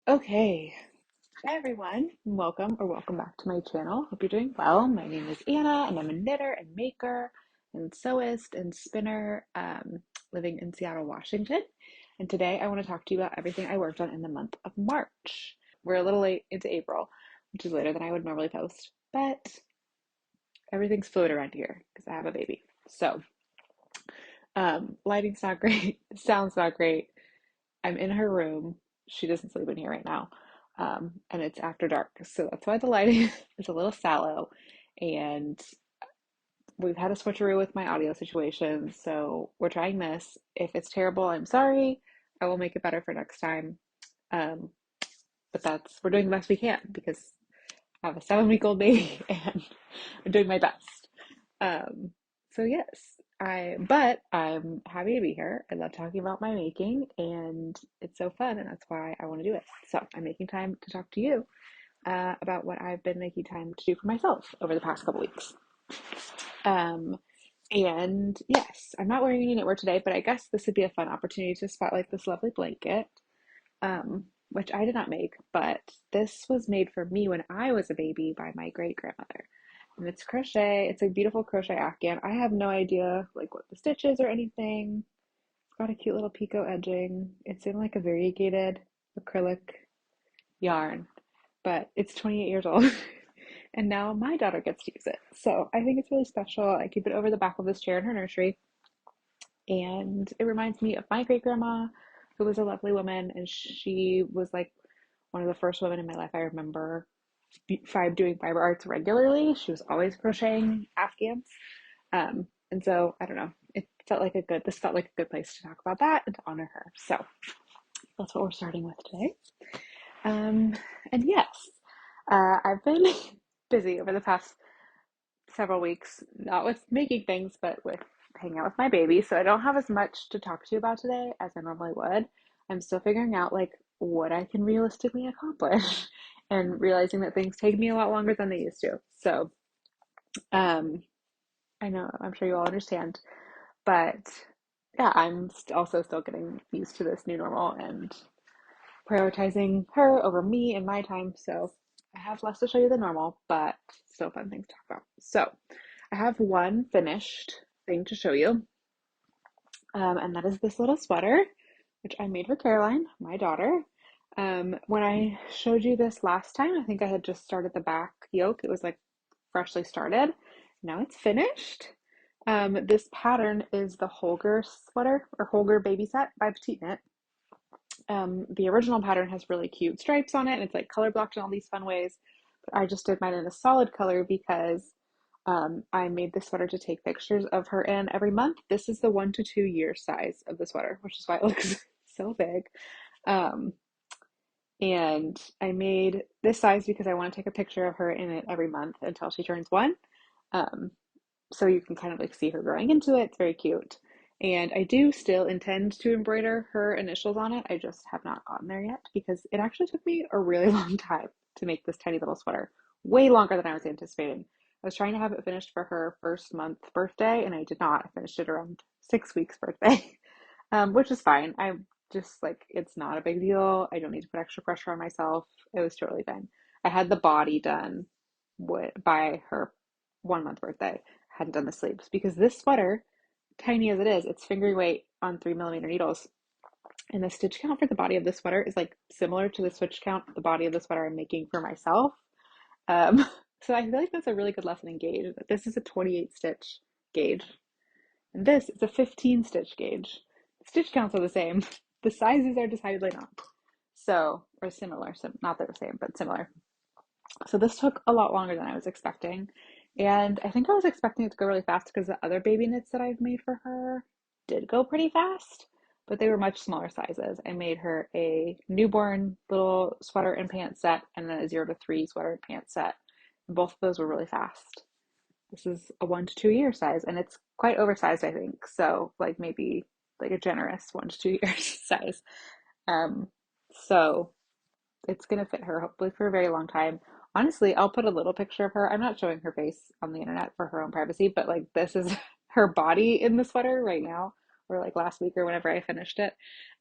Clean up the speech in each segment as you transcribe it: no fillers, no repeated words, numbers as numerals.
Okay, hi everyone, welcome back to my channel. Hope you're doing well. My name is Anna, and I'm a knitter and maker and sewist and spinner living in Seattle, Washington. And today I want to talk to you about everything I worked on in the month of March. We're a little late into April, which is later than I would normally post, but everything's fluid around here because I have a baby. So, lighting's not great, sound's not great. I'm in her room. She doesn't sleep in here right now. And it's after dark. So that's why the lighting is a little sallow. And we've had a switcheroo with my audio situation. So we're trying this. If it's terrible, I'm sorry. I will make it better for next time. Um, but we're doing the best we can because I have a 7-week-old baby and I'm doing my best. Um, so yes, but I'm happy to be here. I love talking about my making and it's so fun and that's why I want to do it. So I'm making time to talk to you about what I've been making time to do for myself over the past couple weeks. Um, and yes, I'm not wearing any knitwear today, but I guess this would be a fun opportunity to spotlight this lovely blanket, which I did not make, but this was made for me when I was a baby by my great grandmother. And it's crochet. It's a beautiful crochet afghan. I have no idea like what the stitch is or anything. It's got a cute little picot edging. It's in like a variegated acrylic yarn, but it's 28 years old. And now my daughter gets to use it. So I think it's really special. I keep it over the back of this chair in her nursery. And it reminds me of my great grandma, who was a lovely woman. And she was like one of the first women in my life I remember doing fiber arts regularly. She was always crocheting afghans. And so I don't know, this felt like a good place to talk about that and to honor her. So that's what we're starting with today. Um, and yes, I've been busy over the past several weeks, not with making things, but with hanging out with my baby. So I don't have as much to talk to you about today as I normally would. I'm still figuring out like what I can realistically accomplish and realizing that things take me a lot longer than they used to. So, um, I know, I'm sure you all understand, but yeah, I'm also still getting used to this new normal and prioritizing her over me and my time. So I have less to show you than normal, but still fun things to talk about. So I have one finished thing to show you, and that is this little sweater, which I made for Caroline, my daughter. When I showed you this last time, I think I had just started the back yoke. It was like freshly started. Now it's finished. This pattern is the Holger sweater or Holger baby set by Petite Knit. The original pattern has really cute stripes on it, and it's like color blocked in all these fun ways. But I just did mine in a solid color because I made the sweater to take pictures of her in every month. This is the 1 to 2 year size of the sweater, which is why it looks so big. Um, and I made this size because I want to take a picture of her in it every month until she turns one. Um, so you can kind of like see her growing into it. It's very cute. And I do still intend to embroider her initials on it. I just have not gotten there yet because it actually took me a really long time to make this tiny little sweater. Way longer than I was anticipating. I was trying to have it finished for her first month birthday and I did not. I finished it around 6 weeks birthday, which is fine. I just like, it's not a big deal. I don't need to put extra pressure on myself. It was totally fine. I had the body done by her 1 month birthday. I hadn't done the sleeves because this sweater, tiny as it is, it's finger weight on 3mm needles. And the stitch count for the body of the sweater is like similar to the stitch count of the body of the sweater I'm making for myself. Um, so I feel like that's a really good lesson in gauge. This is a 28 stitch gauge, and this is a 15 stitch gauge. The stitch counts are the same. The sizes are decidedly not. So, or similar. So not they're the same, but similar. So this took a lot longer than I was expecting. And I think I was expecting it to go really fast because the other baby knits that I've made for her did go pretty fast, but they were much smaller sizes. I made her a newborn little sweater and pants set and then a 0 to 3 sweater and pants set. And both of those were really fast. This is a 1 to 2 year size and it's quite oversized, I think. So like maybe like a generous 1 to 2 years size. Um, so it's gonna fit her hopefully for a very long time. Honestly, I'll put a little picture of her. I'm not showing her face on the internet for her own privacy, but like this is her body in the sweater right now, or like last week or whenever I finished it.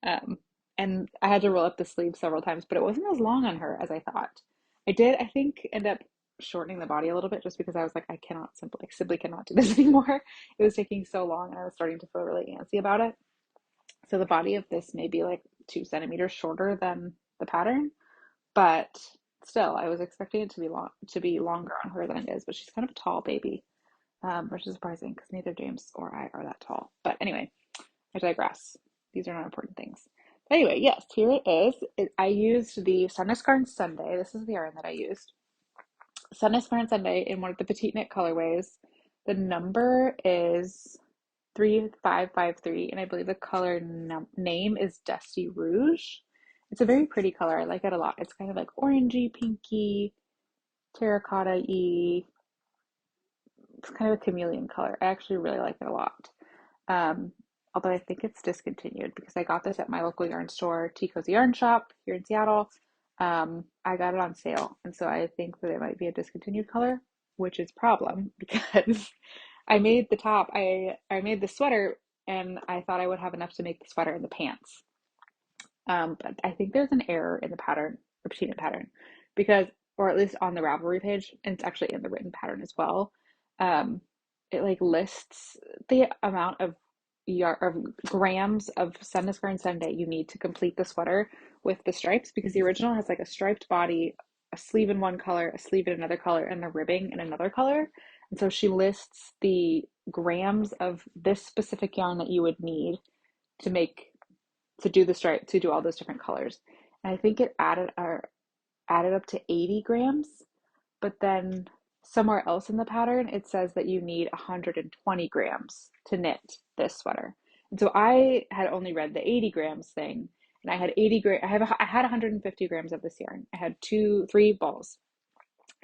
Um, and I had to roll up the sleeve several times, but it wasn't as long on her as I thought. I did, I think, end up shortening the body a little bit just because I was like, I cannot simply cannot do this anymore. It was taking so long and I was starting to feel really antsy about it. So the body of this may be like 2 centimeters shorter than the pattern, but still, I was expecting it to be longer on her than it is. But she's kind of a tall baby, which is surprising because neither James or I are that tall. But anyway, I digress. These are not important things. But anyway, yes, here it is. I used the sandnes garn Sunday. This is the yarn that I used. Sandnes garn Sunday in one of the petite knit colorways. The number is 3553, and I believe the color name is Dusty Rouge. It's a very pretty color. I like it a lot. It's kind of like orangey, pinky, terracotta-y. It's kind of a chameleon color. I actually really like it a lot. Um, Although I think it's discontinued because I got this at my local yarn store, Tea Cozy Yarn Shop here in Seattle. I got it on sale, and so I think that it might be a discontinued color, which is a problem because I made the top, I made the sweater, and I thought I would have enough to make the sweater and the pants. But I think there's an error in the pattern, the petite pattern, because, or at least on the Ravelry page, and it's actually in the written pattern as well. Um, it like lists the amount of grams of sandnes garn Sunday you need to complete the sweater with the stripes, because the original has like a striped body, a sleeve in one color, a sleeve in another color, and the ribbing in another color. And so she lists the grams of this specific yarn that you would need to make to do the stripe, to do all those different colors. And I think it added up to 80 grams, but then somewhere else in the pattern it says that you need 120 grams to knit this sweater. And so I had only read the 80 grams thing, and I had 80 grams. I had 150 grams of this yarn. I had three balls,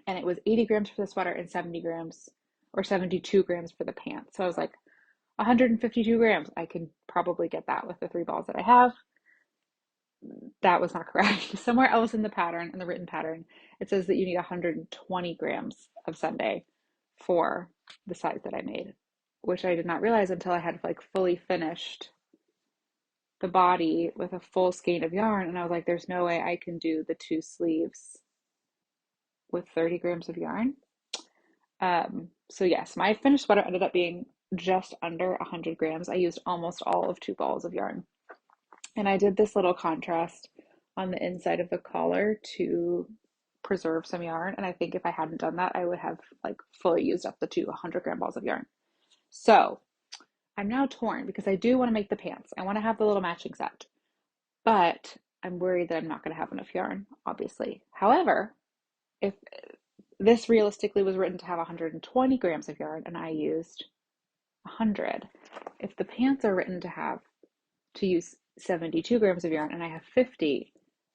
and it was 80 grams for the sweater and 70 grams or 72 grams for the pants. So I was like, 152 grams. I can probably get that with the three balls that I have. That was not correct. Somewhere else in the pattern, in the written pattern, it says that you need 120 grams of Sunday for the size that I made, which I did not realize until I had like fully finished the body with a full skein of yarn. And I was like, there's no way I can do the two sleeves with 30 grams of yarn. So yes, my finished sweater ended up being just under 100 grams. I used almost all of two balls of yarn. And I did this little contrast on the inside of the collar to preserve some yarn. And I think if I hadn't done that, I would have like fully used up the two 100-gram balls of yarn. So I'm now torn because I do want to make the pants. I want to have the little matching set, but I'm worried that I'm not going to have enough yarn, obviously. However, if this realistically was written to have 120 grams of yarn and I used 100, if the pants are written to use 72 grams of yarn and I have 50,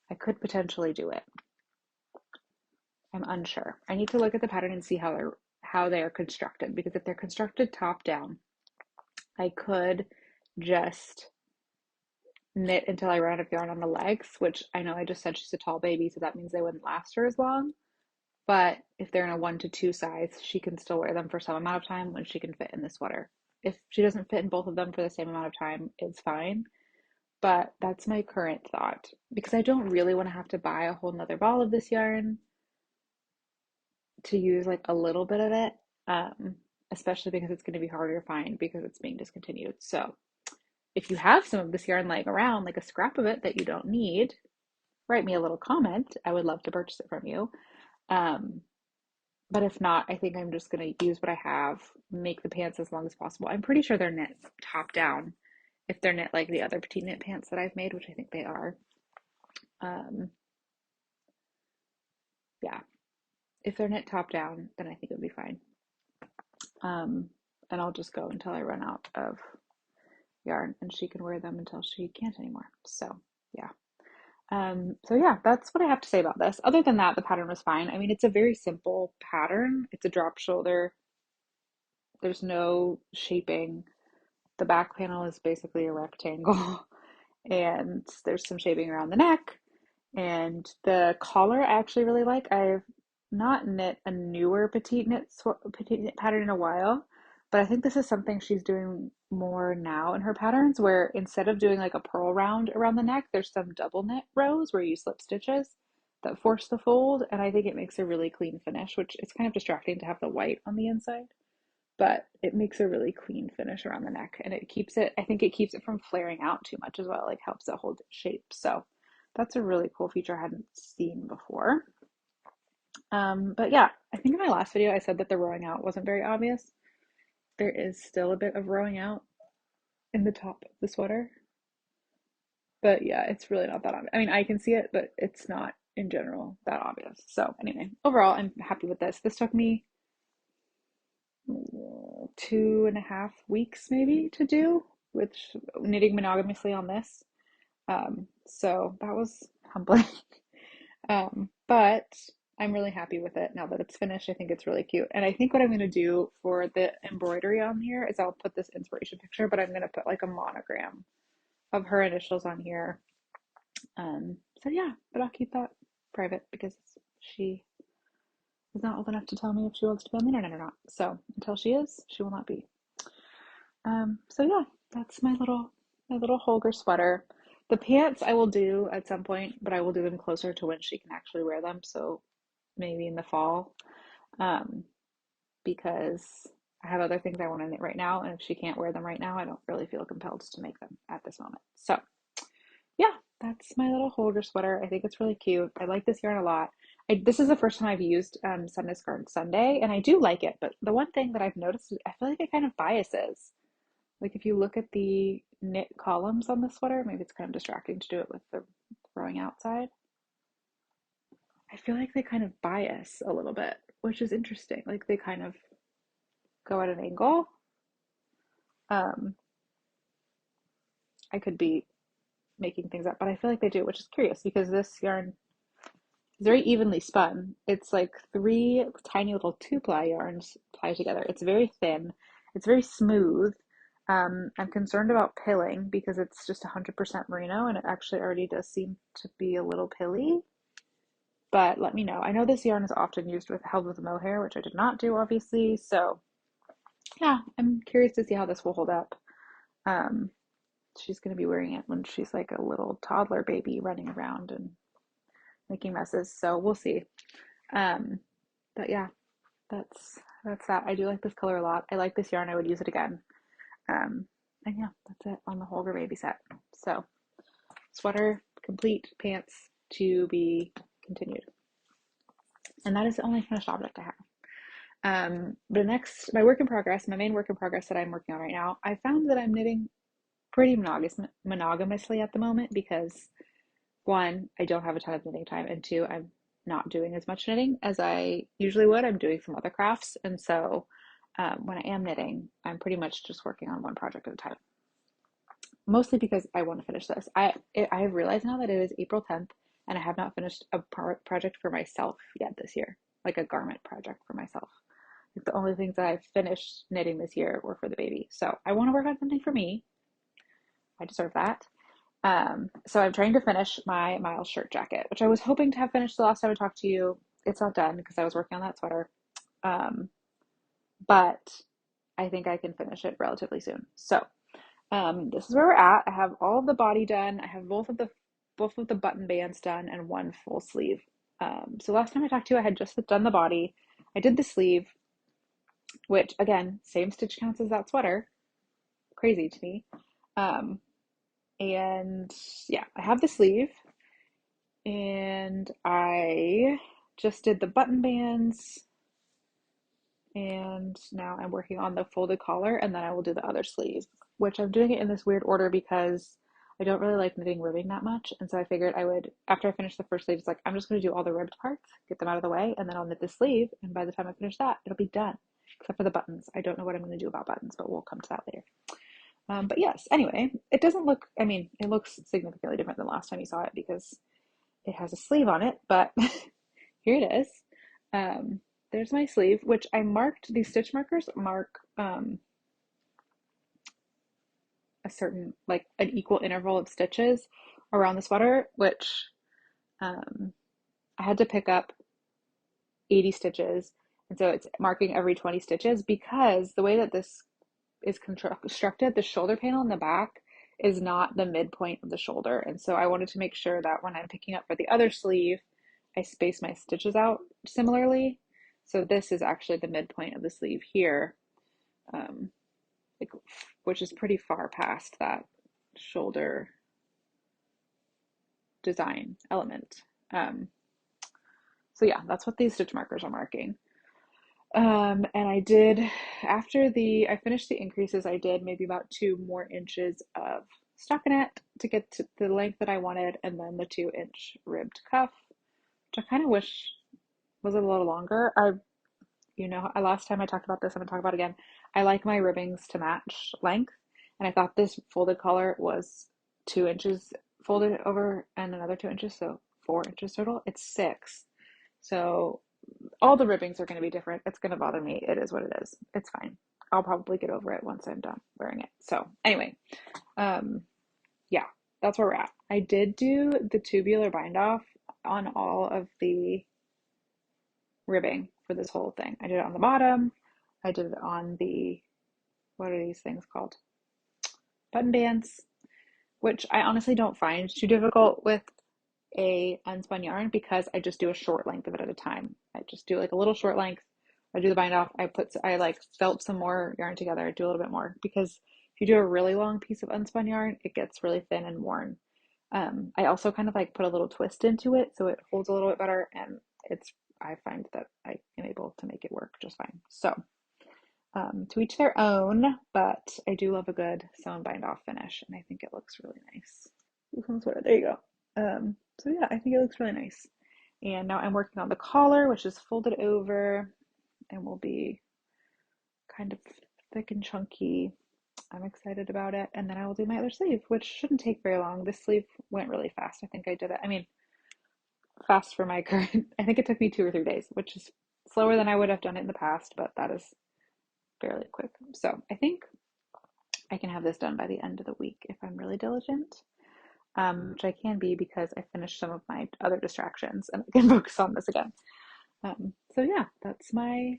I could potentially do it. I'm unsure. I need to look at the pattern and see how they are constructed, because if they're constructed top down, I could just knit until I run out of yarn on the legs, which I know I just said she's a tall baby, so that means they wouldn't last her as long. But if they're in a 1 to 2 size, she can still wear them for some amount of time when she can fit in the sweater. If she doesn't fit in both of them for the same amount of time, it's fine. But that's my current thought, because I don't really want to have to buy a whole nother ball of this yarn to use like a little bit of it, especially because it's going to be harder to find because it's being discontinued. So if you have some of this yarn laying around, like a scrap of it that you don't need, write me a little comment. I would love to purchase it from you. But if not, I think I'm just going to use what I have, make the pants as long as possible. I'm pretty sure they're knit top down, if they're knit like the other petite knit pants that I've made, which I think they are. Yeah, if they're knit top down, then I think it would be fine. And I'll just go until I run out of yarn, and she can wear them until she can't anymore. So yeah. So yeah, that's what I have to say about this. Other than that, the pattern was fine. I mean, it's a very simple pattern. It's a drop shoulder. There's no shaping. The back panel is basically a rectangle, and there's some shaping around the neck. And the collar I actually really like. I've not knit a newer petite knit pattern in a while, But I think this is something she's doing more now in her patterns, where instead of doing like a purl round around the neck, there's some double knit rows where you slip stitches that force the fold. And I think it makes a really clean finish, which is kind of distracting to have the white on the inside, but it makes a really clean finish around the neck. And it keeps it, I think it keeps it from flaring out too much as well, like helps it hold its shape. So that's a really cool feature I hadn't seen before. But yeah, I think in my last video I said that the rowing out wasn't very obvious. There is still a bit of rowing out in the top of the sweater. But yeah, it's really not that obvious. I mean, I can see it, but it's not in general that obvious. So anyway, overall, I'm happy with this. This took me 2.5 weeks maybe to do, which knitting monogamously on this. So that was humbling. But I'm really happy with it now that it's finished. I think it's really cute. And I think what I'm going to do for the embroidery on here is I'll put this inspiration picture, but I'm going to put like a monogram of her initials on here. So yeah, but I'll keep that private because she is not old enough to tell me if she wants to be on the internet or not. So until she is, she will not be. So yeah, that's my little Holger sweater. The pants I will do at some point, but I will do them closer to when she can actually wear them. So maybe in the fall, um, because I have other things I want to knit right now, and if she can't wear them right now, I don't really feel compelled to make them at this moment. So yeah, that's my little Holger sweater. I think it's really cute. I like this yarn a lot. This is the first time I've used Sandnes Garn Sunday, and I do like it. But the one thing that I've noticed is I feel like it kind of biases. Like if you look at the knit columns on the sweater, maybe it's kind of distracting to do it with the throwing outside. I feel like they kind of bias a little bit, which is interesting. Like they kind of go at an angle. Um, I could be making things up, but I feel like they do, which is curious because this yarn is very evenly spun. It's like three tiny little two-ply yarns tied together. It's very thin. It's very smooth. I'm concerned about pilling because it's just 100% merino and it actually already does seem to be a little pilly. But let me know. I know this yarn is often used with held with mohair, which I did not do, obviously. So yeah, I'm curious to see how this will hold up. Um, she's going to be wearing it when she's like a little toddler baby running around and making messes. So we'll see. Um, but yeah, that's that. I do like this color a lot. I like this yarn. I would use it again. And yeah, that's it on the Holger baby set. So sweater complete, pants to be continued. And that is the only finished object I have. But next, my work in progress, my main work in progress that I'm working on right now, I found that I'm knitting pretty monogamously at the moment because one, I don't have a ton of knitting time, and two, I'm not doing as much knitting as I usually would. I'm doing some other crafts, and so when I am knitting, I'm pretty much just working on one project at a time. Mostly because I want to finish this. I have realized now that it is April 10th, and I have not finished a project for myself yet this year, like a garment project for myself. The only things that I've finished knitting this year were for the baby. So I want to work on something for me. I deserve that. So I'm trying to finish my Miles shirt jacket, which I was hoping to have finished the last time I talked to you. It's not done because I was working on that sweater. But I think I can finish it relatively soon. So this is where we're at. I have all of the body done. I have both of the button bands done and one full sleeve. So last time I talked to you, I had just done the body. I did the sleeve, which again, same stitch counts as that sweater. Crazy to me. And yeah, I have the sleeve and I just did the button bands and now I'm working on the folded collar and then I will do the other sleeve, which I'm doing it in this weird order because I don't really like knitting ribbing that much. And so I figured I would, after I finish the first sleeve, it's like, I'm just going to do all the ribbed parts, get them out of the way, and then I'll knit the sleeve. And by the time I finish that, it'll be done, except for the buttons. I don't know what I'm going to do about buttons, but we'll come to that later. But yes, anyway, it doesn't look, I mean, it looks significantly different than last time you saw it because it has a sleeve on it, but here it is. There's my sleeve, which I marked, these stitch markers mark a certain, like an equal interval of stitches around the sweater, which I had to pick up 80 stitches And so it's marking every 20 stitches because the way that this is constructed, the shoulder panel in the back is not the midpoint of the shoulder. And so I wanted to make sure that when I'm picking up for the other sleeve, I space my stitches out similarly. So this is actually the midpoint of the sleeve here, um, like, which is pretty far past that shoulder design element. So yeah, that's what these stitch markers are marking. And I did, I finished the increases, I did maybe about 2 more inches of stockinette to get to the length that I wanted, and then the 2-inch ribbed cuff, which I kind of wish was a little longer. Last time I talked about this, I'm gonna talk about it again. I like my ribbings to match length, and I thought this folded collar was 2 inches folded over and another 2 inches, so 4 inches total. It's 6. So all the ribbings are going to be different. It's going to bother me. It is what it is. It's fine. I'll probably get over it once I'm done wearing it. So anyway, yeah, that's where we're at. I did do the tubular bind off on all of the ribbing for this whole thing. I did it on the bottom. I did it on the, what are these things called? Button bands, which I honestly don't find too difficult with a unspun yarn because I just do a short length of it at a time. I just do like a little short length. I do the bind off. I like felt some more yarn together. I do a little bit more because if you do a really long piece of unspun yarn, it gets really thin and worn. I also kind of like put a little twist into it so it holds a little bit better, and I find that I am able to make it work just fine. So to each their own, but I do love a good sewn bind off finish, and I think it looks really nice. There you go. So yeah, I think it looks really nice. And now I'm working on the collar, which is folded over and will be kind of thick and chunky. I'm excited about it. And then I will do my other sleeve, which shouldn't take very long. This sleeve went really fast. I think I did it. I mean, fast for my current. I think it took me 2 or 3 days, which is slower than I would have done it in the past, but that is fairly quick. So I think I can have this done by the end of the week if I'm really diligent. Which I can be because I finished some of my other distractions and I can focus on this again. So yeah, that's my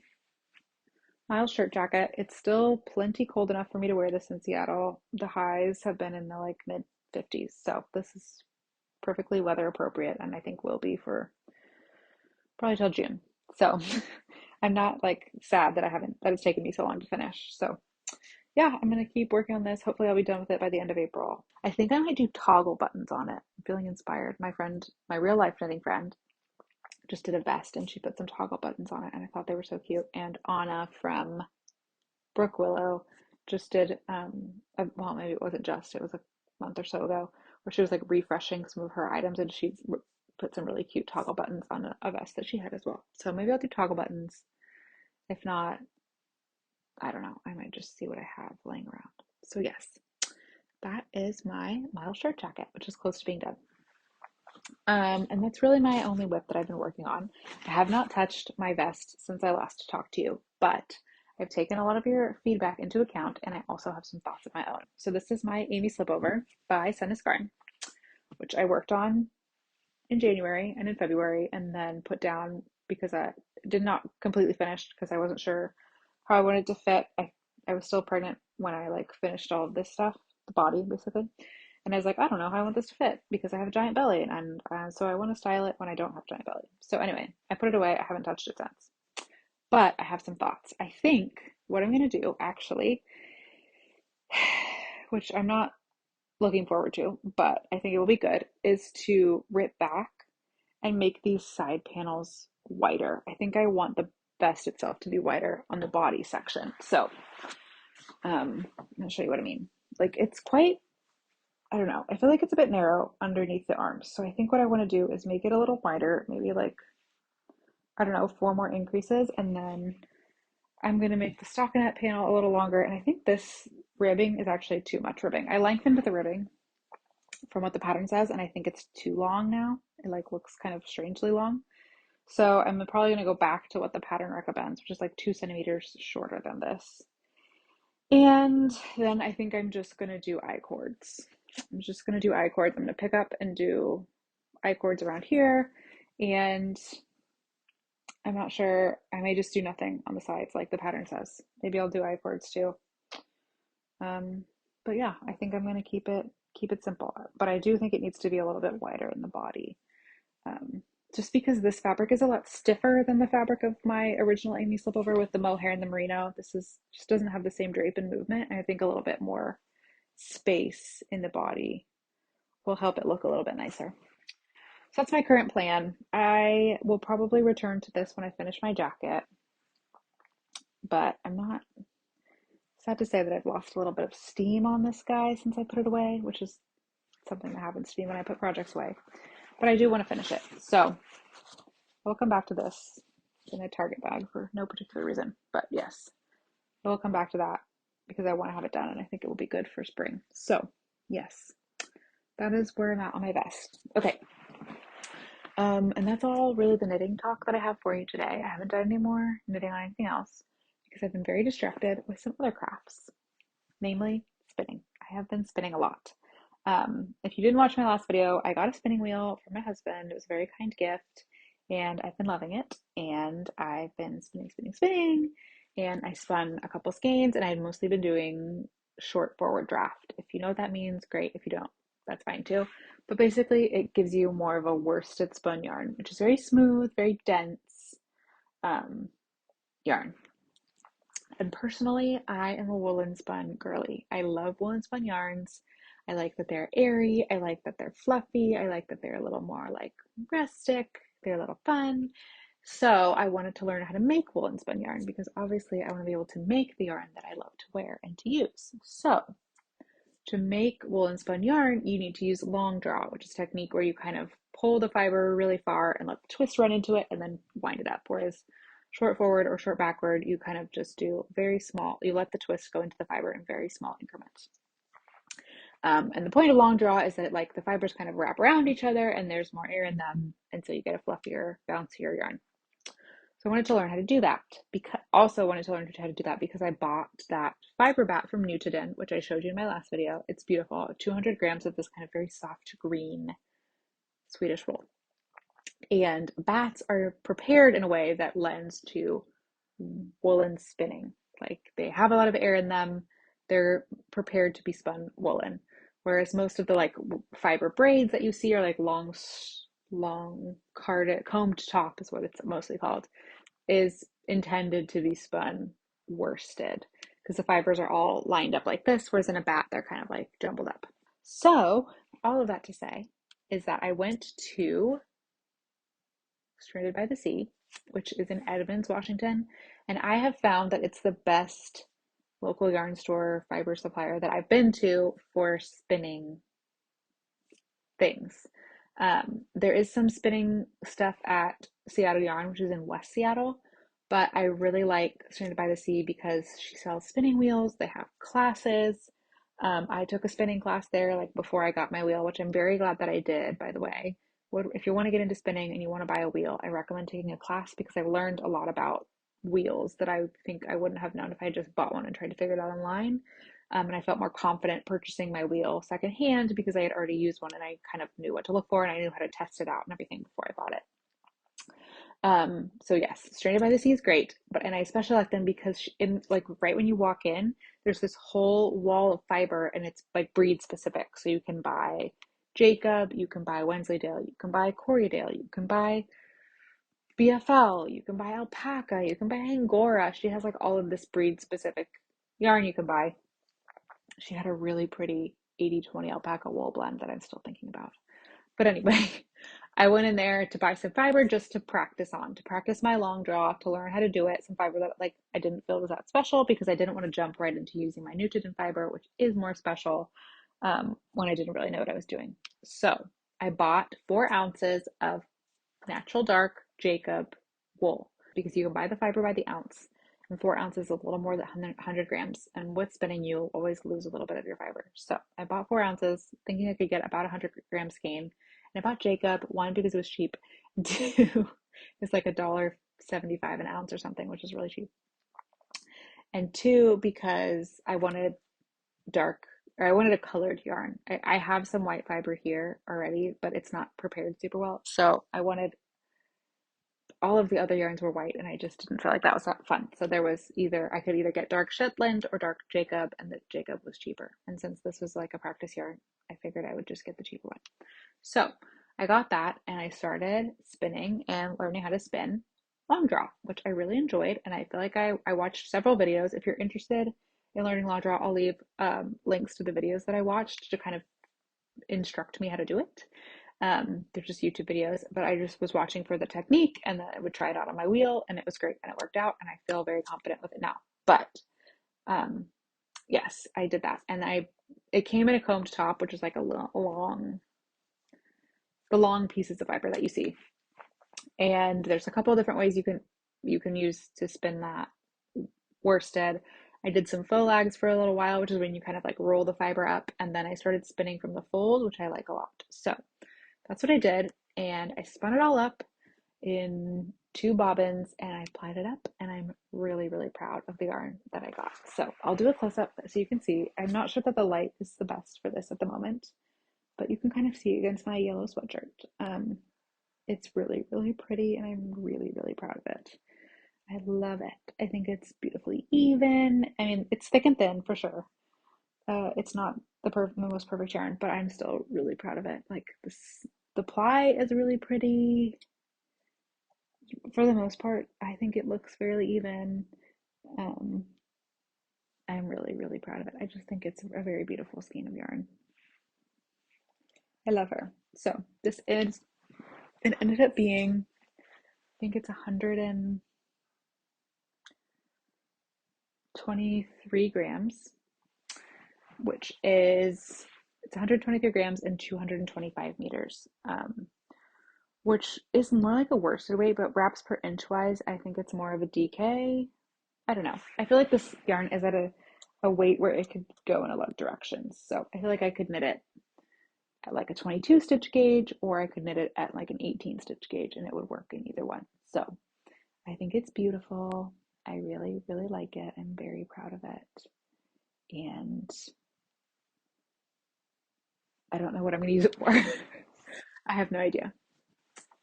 Miles shirt jacket. It's still plenty cold enough for me to wear this in Seattle. The highs have been in the like mid 50s, so this is perfectly weather appropriate, and I think will be for probably till June. So I'm not like sad that it's taken me so long to finish. So yeah, I'm gonna keep working on this. Hopefully I'll be done with it by the end of April. I think I might do toggle buttons on it. I'm feeling inspired. My real life knitting friend, just did a vest and she put some toggle buttons on it, and I thought they were so cute. And Anna from Brook Willow just did well, maybe it wasn't just, it was a month or so ago, where she was like refreshing some of her items, and she put some really cute toggle buttons on a vest that she had as well. So maybe I'll do toggle buttons. If not, I don't know. I might just see what I have laying around. So yes, that is my Miles shirt jacket, which is close to being done. And that's really my only whip that I've been working on. I have not touched my vest since I last talked to you, but I've taken a lot of your feedback into account, and I also have some thoughts of my own. So this is my Amy slipover by Sandnes Garn, which I worked on in January and in February, and then put down because I did not completely finish because I wasn't sure how I wanted to fit. I was still pregnant when I like finished all of this stuff, the body basically. And I was like, I don't know how I want this to fit because I have a giant belly, and so I want to style it when I don't have a giant belly. So anyway, I put it away. I haven't touched it since. But I have some thoughts. I think what I'm going to do actually, which I'm not looking forward to, but I think it will be good, is to rip back and make these side panels wider. I think I want the vest itself to be wider on the body section. So I'll show you what I mean. Like it's quite, I don't know, I feel like it's a bit narrow underneath the arms. So I think what I want to do is make it a little wider, maybe like, I don't know, 4 more increases, and then I'm going to make the stockinette panel a little longer. And I think this ribbing is actually too much ribbing. I lengthened the ribbing from what the pattern says, and I think it's too long now. It like looks kind of strangely long. So I'm probably going to go back to what the pattern recommends, which is like 2 centimeters shorter than this. And then I think I'm just going to do I-cords. I'm just going to do I-cords. I'm going to pick up and do I-cords around here. And I'm not sure. I may just do nothing on the sides like the pattern says. Maybe I'll do I-cords too. Um, but yeah, I think I'm going to keep it simple. But I do think it needs to be a little bit wider in the body. Um, just because this fabric is a lot stiffer than the fabric of my original Amy slipover with the mohair and the merino. This is just doesn't have the same drape and movement. And I think a little bit more space in the body will help it look a little bit nicer. So that's my current plan. I will probably return to this when I finish my jacket, but I'm not sad to say that I've lost a little bit of steam on this guy since I put it away, which is something that happens to me when I put projects away. But I do want to finish it. So we'll come back to this in a Target bag for no particular reason. But yes, we'll come back to that because I want to have it done and I think it will be good for spring. So yes, that is where I'm at on my vest. Okay. And that's all really the knitting talk that I have for you today. I haven't done any more knitting on anything else because I've been very distracted with some other crafts, namely spinning. I have been spinning a lot. If you didn't watch my last video, I got a spinning wheel from my husband. It was a very kind gift, and I've been loving it. And I've been spinning, and I spun a couple skeins, and I've mostly been doing short forward draft. If you know what that means, great. If you don't, that's fine too. But basically, it gives you more of a worsted spun yarn, which is very smooth, very dense yarn. And personally, I am a woolen spun girly. I love woolen spun yarns. I like that they're airy. I like that they're fluffy. I like that they're a little more like rustic. They're a little fun. So I wanted to learn how to make woolen spun yarn because obviously I want to be able to make the yarn that I love to wear and to use. So to make woolen spun yarn, you need to use long draw, which is a technique where you kind of pull the fiber really far and let the twist run into it and then wind it up. Whereas short forward or short backward, you kind of just do very small, you let the twist go into the fiber in very small increments. And the point of long draw is that like the fibers kind of wrap around each other and there's more air in them. And so you get a fluffier, bouncier yarn. So I wanted to learn how to do that. Also wanted to learn how to do that because I bought that fiber bat from Newtoden, which I showed you in my last video. It's beautiful. 200 grams of this kind of very soft green Swedish wool. And bats are prepared in a way that lends to woolen spinning. Like they have a lot of air in them. They're prepared to be spun woolen. Whereas most of the like fiber braids that you see are like long carded, combed top is what it's mostly called, is intended to be spun worsted because the fibers are all lined up like this, whereas in a bat, they're kind of like jumbled up. So all of that to say is that I went to Stranded by the Sea, which is in Edmonds, Washington, and I have found that it's the best local yarn store fiber supplier that I've been to for spinning things. There is some spinning stuff at Seattle Yarn, which is in West Seattle, but I really like Stranded by the Sea because she sells spinning wheels. They have classes. I took a spinning class there like before I got my wheel, which I'm very glad that I did, by the way. If you want to get into spinning and you want to buy a wheel, I recommend taking a class because I've learned a lot about wheels that I think I wouldn't have known if I just bought one and tried to figure it out online. And I felt more confident purchasing my wheel secondhand because I had already used one and I kind of knew what to look for and I knew how to test it out and everything before I bought it. So yes, Stranded by the Sea is great, and I especially like them because in like right when you walk in, there's this whole wall of fiber and it's like breed specific. So you can buy Jacob, you can buy Wensleydale, you can buy Corriedale, you can buy BFL, you can buy alpaca, you can buy Angora. She has like all of this breed specific yarn you can buy. She had a really pretty 80/20 alpaca wool blend that I'm still thinking about. But anyway, I went in there to buy some fiber just to practice my long draw, to learn how to do it. Some fiber that like I didn't feel was that special because I didn't want to jump right into using my Newtoden fiber, which is more special when I didn't really know what I was doing. So I bought 4 ounces of natural dark Jacob wool because you can buy the fiber by the ounce. And 4 ounces is a little more than 100 grams. And with spinning, you always lose a little bit of your fiber. So I bought 4 ounces, thinking I could get about 100 gram skein. And I bought Jacob, one, because it was cheap, and two, it's like $1.75 an ounce or something, which is really cheap. And two, because I wanted I wanted a colored yarn. I have some white fiber here already, but it's not prepared super well. So I wanted all of the other yarns were white, and I just didn't feel like that was that fun. So there was either, I could either get dark Shetland or dark Jacob, and the Jacob was cheaper. And since this was like a practice yarn, I figured I would just get the cheaper one. So I got that and I started spinning and learning how to spin long draw, which I really enjoyed. And I feel like I watched several videos. If you're interested in learning long draw, I'll leave links to the videos that I watched to kind of instruct me how to do it. They're just YouTube videos, but I just was watching for the technique and then I would try it out on my wheel and it was great and it worked out and I feel very confident with it now. But um, yes, I did that and it came in a combed top, which is like a long, the long pieces of fiber that you see. And there's a couple of different ways you can use to spin that worsted. I did some faux lags for a little while, which is when you kind of like roll the fiber up, and then I started spinning from the fold, which I like a lot. So that's what I did, and I spun it all up in 2 bobbins and I applied it up, and I'm really, really proud of the yarn that I got. So I'll do a close-up so you can see. I'm not sure that the light is the best for this at the moment, but you can kind of see against my yellow sweatshirt. It's really, really pretty, and I'm really, really proud of it. I love it. I think it's beautifully even. I mean, it's thick and thin for sure. It's not the most perfect yarn, but I'm still really proud of it. Like this, the ply is really pretty. For the most part, I think it looks fairly even. Um, I'm really, really proud of it. I just think it's a very beautiful skein of yarn. I love her. So this is, it ended up being, I think it's 123 grams, which is, it's 123 grams and 225 meters, which is more like a worsted weight, but wraps per inch wise, I think it's more of a DK. I don't know. I feel like this yarn is at a weight where it could go in a lot of directions. So I feel like I could knit it at like a 22 stitch gauge, or I could knit it at like an 18 stitch gauge and it would work in either one. So I think it's beautiful. I really, really like it. I'm very proud of it. And I don't know what I'm going to use it for. I have no idea.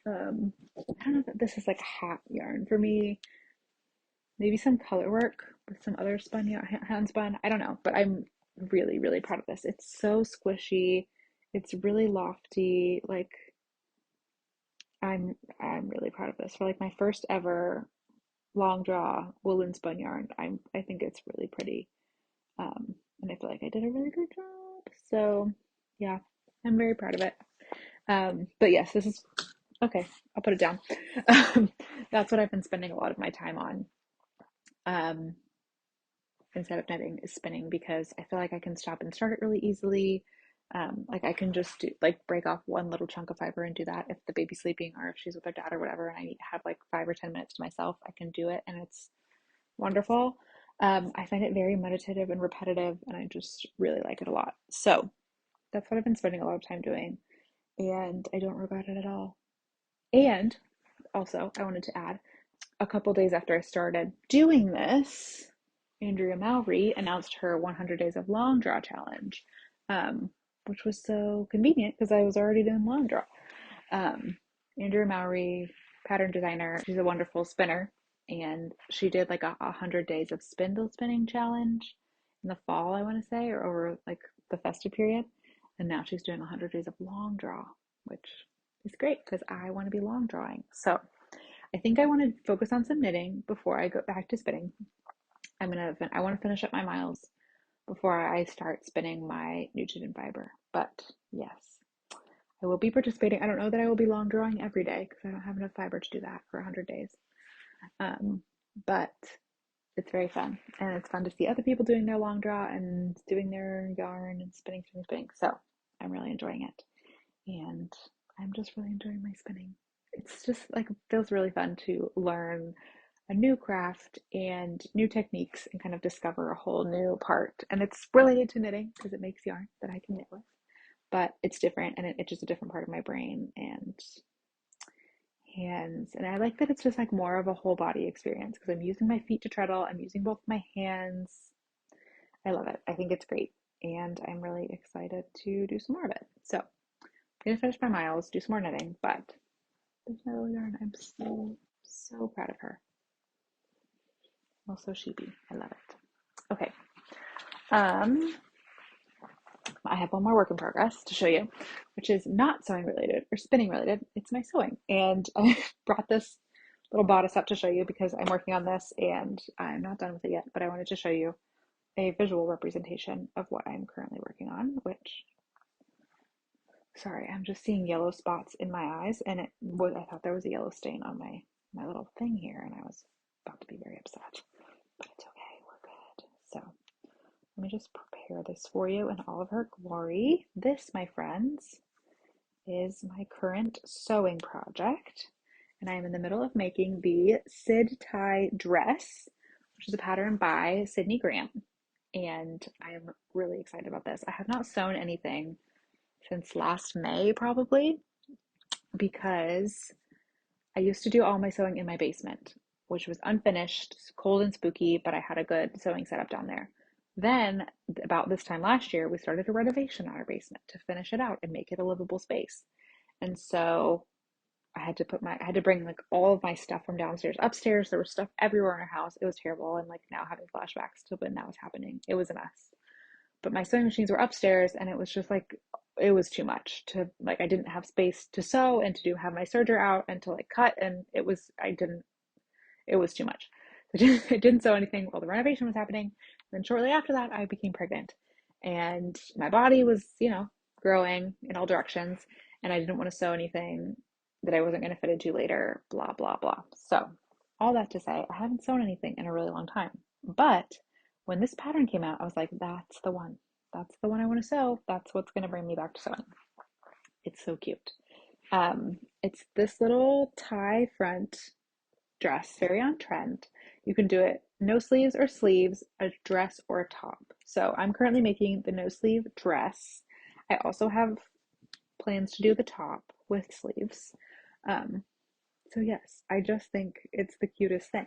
I don't know that this is like a hat yarn for me. Maybe some color work with some other spun yarn, hand spun. I don't know, but I'm really, really proud of this. It's so squishy. It's really lofty. Like I'm really proud of this for like my first ever long draw woolen spun yarn. I think it's really pretty. And I feel like I did a really good job. So yeah, I'm very proud of it. But yes, this is okay. I'll put it down. That's what I've been spending a lot of my time on. Um, instead of knitting is spinning because I feel like I can stop and start it really easily. Like I can just do like break off one little chunk of fiber and do that if the baby's sleeping or if she's with her dad or whatever, and I have like 5 or 10 minutes to myself, I can do it and it's wonderful. I find it very meditative and repetitive, and I just really like it a lot. So that's what I've been spending a lot of time doing, and I don't regret it at all. And also, I wanted to add, a couple days after I started doing this, Andrea Mowry announced her 100 Days of Long Draw Challenge, which was so convenient because I was already doing long draw. Andrea Mowry, pattern designer, she's a wonderful spinner, and she did like a 100 days of spindle spinning challenge in the fall, I want to say, or over like the festive period. And now she's doing 100 days of long draw, which is great because I want to be long drawing. So I think I want to focus on some knitting before I go back to spinning. I want to finish up my miles before I start spinning my Nugent fiber. But yes, I will be participating. I don't know that I will be long drawing every day because I don't have enough fiber to do that for 100 days. But it's very fun, and it's fun to see other people doing their long draw and doing their yarn and spinning, spinning, spinning. So I'm really enjoying it, and I'm just really enjoying my spinning. It's just like feels really fun to learn a new craft and new techniques and kind of discover a whole new part. And it's related to knitting because it makes yarn that I can knit with, but it's different and it's just a different part of my brain and hands. And I like that it's just like more of a whole body experience because I'm using my feet to treadle, I'm using both my hands. I love it. I think it's great. And I'm really excited to do some more of it. So I'm gonna finish my miles, do some more knitting, but there's my little yarn. I'm so So proud of her. Also sheepy. I love it. Okay. Um, I have one more work in progress to show you, which is not sewing related or spinning related. It's my sewing. And I brought this little bodice up to show you because I'm working on this and I'm not done with it yet, but I wanted to show you a visual representation of what I'm currently working on, which, sorry, I'm just seeing yellow spots in my eyes, and I thought there was a yellow stain on my little thing here, and I was about to be very upset, but it's okay, we're good. So let me just prepare this for you in all of her glory. This, my friends, is my current sewing project, and I am in the middle of making the Sid tie dress, which is a pattern by Sydney Graham, and I am really excited about this. I have not sewn anything since last May, probably, because I used to do all my sewing in my basement, which was unfinished, cold and spooky, but I had a good sewing setup down there. Then, about this time last year, we started a renovation on our basement to finish it out and make it a livable space. And so I had to bring like all of my stuff from downstairs upstairs. There was stuff everywhere in our house. It was terrible. And like now having flashbacks to when that was happening. It was a mess. But my sewing machines were upstairs and it was just like it was too much to like I didn't have space to sew and to have my serger out and to like cut, and it was too much. I didn't sew anything while the renovation was happening. Then shortly after that, I became pregnant, and my body was, growing in all directions, and I didn't want to sew anything that I wasn't going to fit into later. Blah blah blah. So, all that to say, I haven't sewn anything in a really long time. But when this pattern came out, I was like, "That's the one. That's the one I want to sew. That's what's going to bring me back to sewing." It's so cute. It's this little tie front dress, very on trend. You can do it no sleeves or sleeves, a dress or a top. So I'm currently making the no sleeve dress. I also have plans to do the top with sleeves. Um, so yes, I just think it's the cutest thing.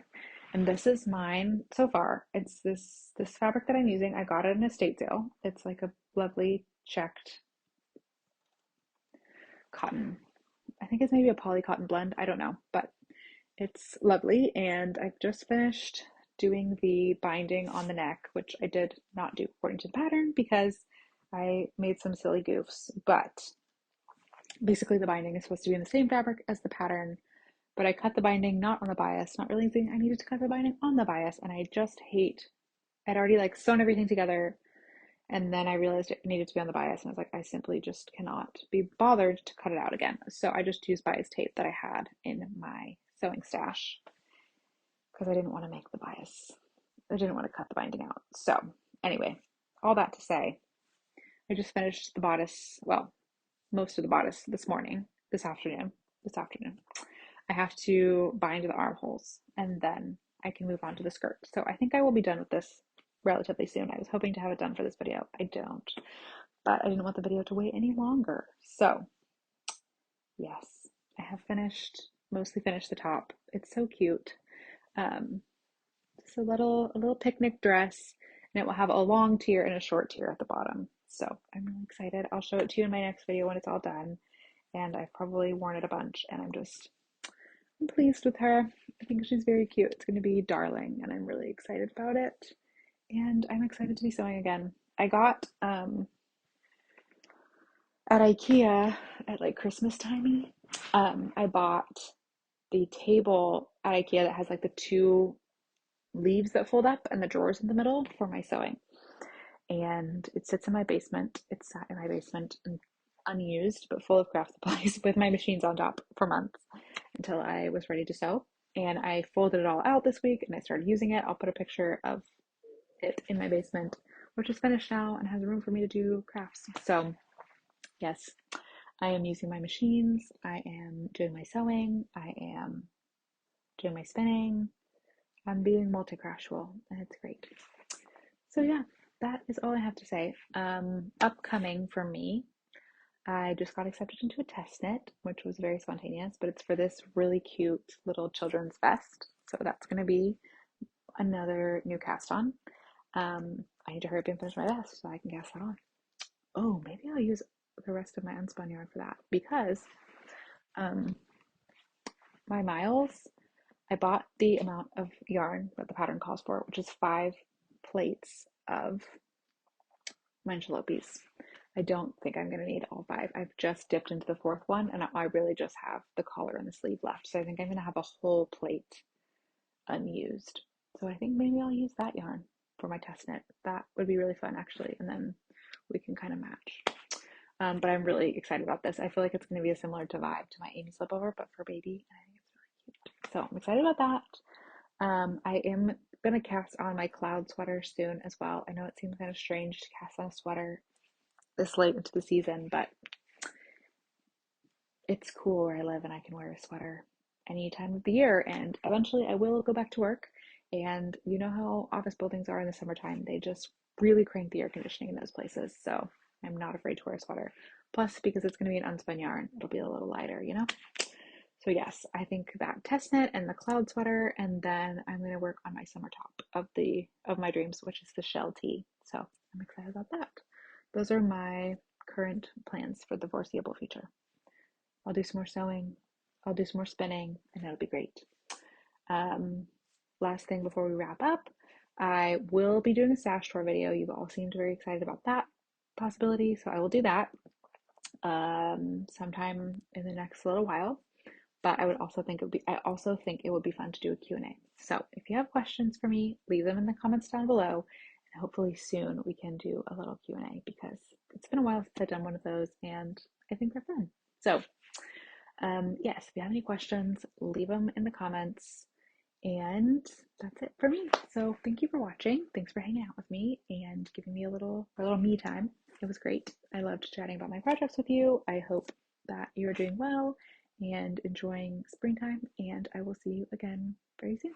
And this is mine so far. It's this fabric that I'm using. I got it in a estate sale. It's like a lovely checked cotton. I think it's maybe a poly cotton blend. I don't know, but it's lovely, and I've just finished doing the binding on the neck, which I did not do according to the pattern because I made some silly goofs. But basically, the binding is supposed to be in the same fabric as the pattern, but I cut the binding not on the bias, not realizing I needed to cut the binding on the bias, and I just hate. I'd already like sewn everything together, and then I realized it needed to be on the bias, and I was like, I simply just cannot be bothered to cut it out again. So I just used bias tape that I had in my sewing stash because I didn't want to make the bias. I didn't want to cut the binding out. So anyway, all that to say, I just finished the bodice, well, most of the bodice this afternoon. I have to bind the armholes and then I can move on to the skirt. So I think I will be done with this relatively soon. I was hoping to have it done for this video. I don't, but I didn't want the video to wait any longer. So yes, I have mostly finished the top. It's so cute. Um, Just a little picnic dress, and it will have a long tier and a short tier at the bottom. So I'm really excited. I'll show it to you in my next video when it's all done. And I've probably worn it a bunch, and I'm pleased with her. I think she's very cute. It's going to be darling, and I'm really excited about it. And I'm excited to be sewing again. I got at IKEA at like Christmas timey. I bought the table at IKEA that has like the two leaves that fold up and the drawers in the middle for my sewing. And it sits in my basement. It sat in my basement unused, but full of craft supplies with my machines on top for months until I was ready to sew. And I folded it all out this week and I started using it. I'll put a picture of it in my basement, which is finished now and has room for me to do crafts. So, yes, I am using my machines. I am doing my sewing. I am doing my spinning. I'm being multi-craftual and it's great. So yeah, that is all I have to say. Upcoming for me, I just got accepted into a test knit, which was very spontaneous, but it's for this really cute little children's vest. So that's going to be another new cast on. I need to hurry up and finish my vest so I can cast that on. Oh, maybe I'll use the rest of my unspun yarn for that because my Miles I bought the amount of yarn that the pattern calls for, which is 5 plates of manjalopes. I don't think I'm going to need all 5. I've just dipped into the 4th one, and I really just have the collar and the sleeve left. So I think I'm going to have a whole plate unused. So I think maybe I'll use that yarn for my test knit. That would be really fun, actually, and then we can kind of match. But I'm really excited about this. I feel like it's going to be a similar to vibe to my Amy slipover, but for baby, and I think it's really cute. So I'm excited about that. I am going to cast on my cloud sweater soon as well. I know it seems kind of strange to cast on a sweater this late into the season, but it's cool where I live and I can wear a sweater any time of the year. And eventually I will go back to work. And you know how office buildings are in the summertime, they just really crank the air conditioning in those places. So I'm not afraid to wear a sweater. Plus, because it's going to be an unspun yarn, it'll be a little lighter, you know? So yes, I think that test knit and the cloud sweater, and then I'm going to work on my summer top of my dreams, which is the shell tee. So I'm excited about that. Those are my current plans for the foreseeable future. I'll do some more sewing, I'll do some more spinning, and it'll be great. Last thing before we wrap up, I will be doing a stash tour video. You've all seemed very excited about that possibility, so I will do that sometime in the next little while. But I also think it would be fun to do a Q&A. So if you have questions for me, leave them in the comments down below, and hopefully soon we can do a little Q&A because it's been a while since I've done one of those, and I think they're fun. So yes, if you have any questions, leave them in the comments. And that's it for me. So thank you for watching. Thanks for hanging out with me and giving me a little me time. It was great. I loved chatting about my projects with you. I hope that you're doing well and enjoying springtime, and I will see you again very soon.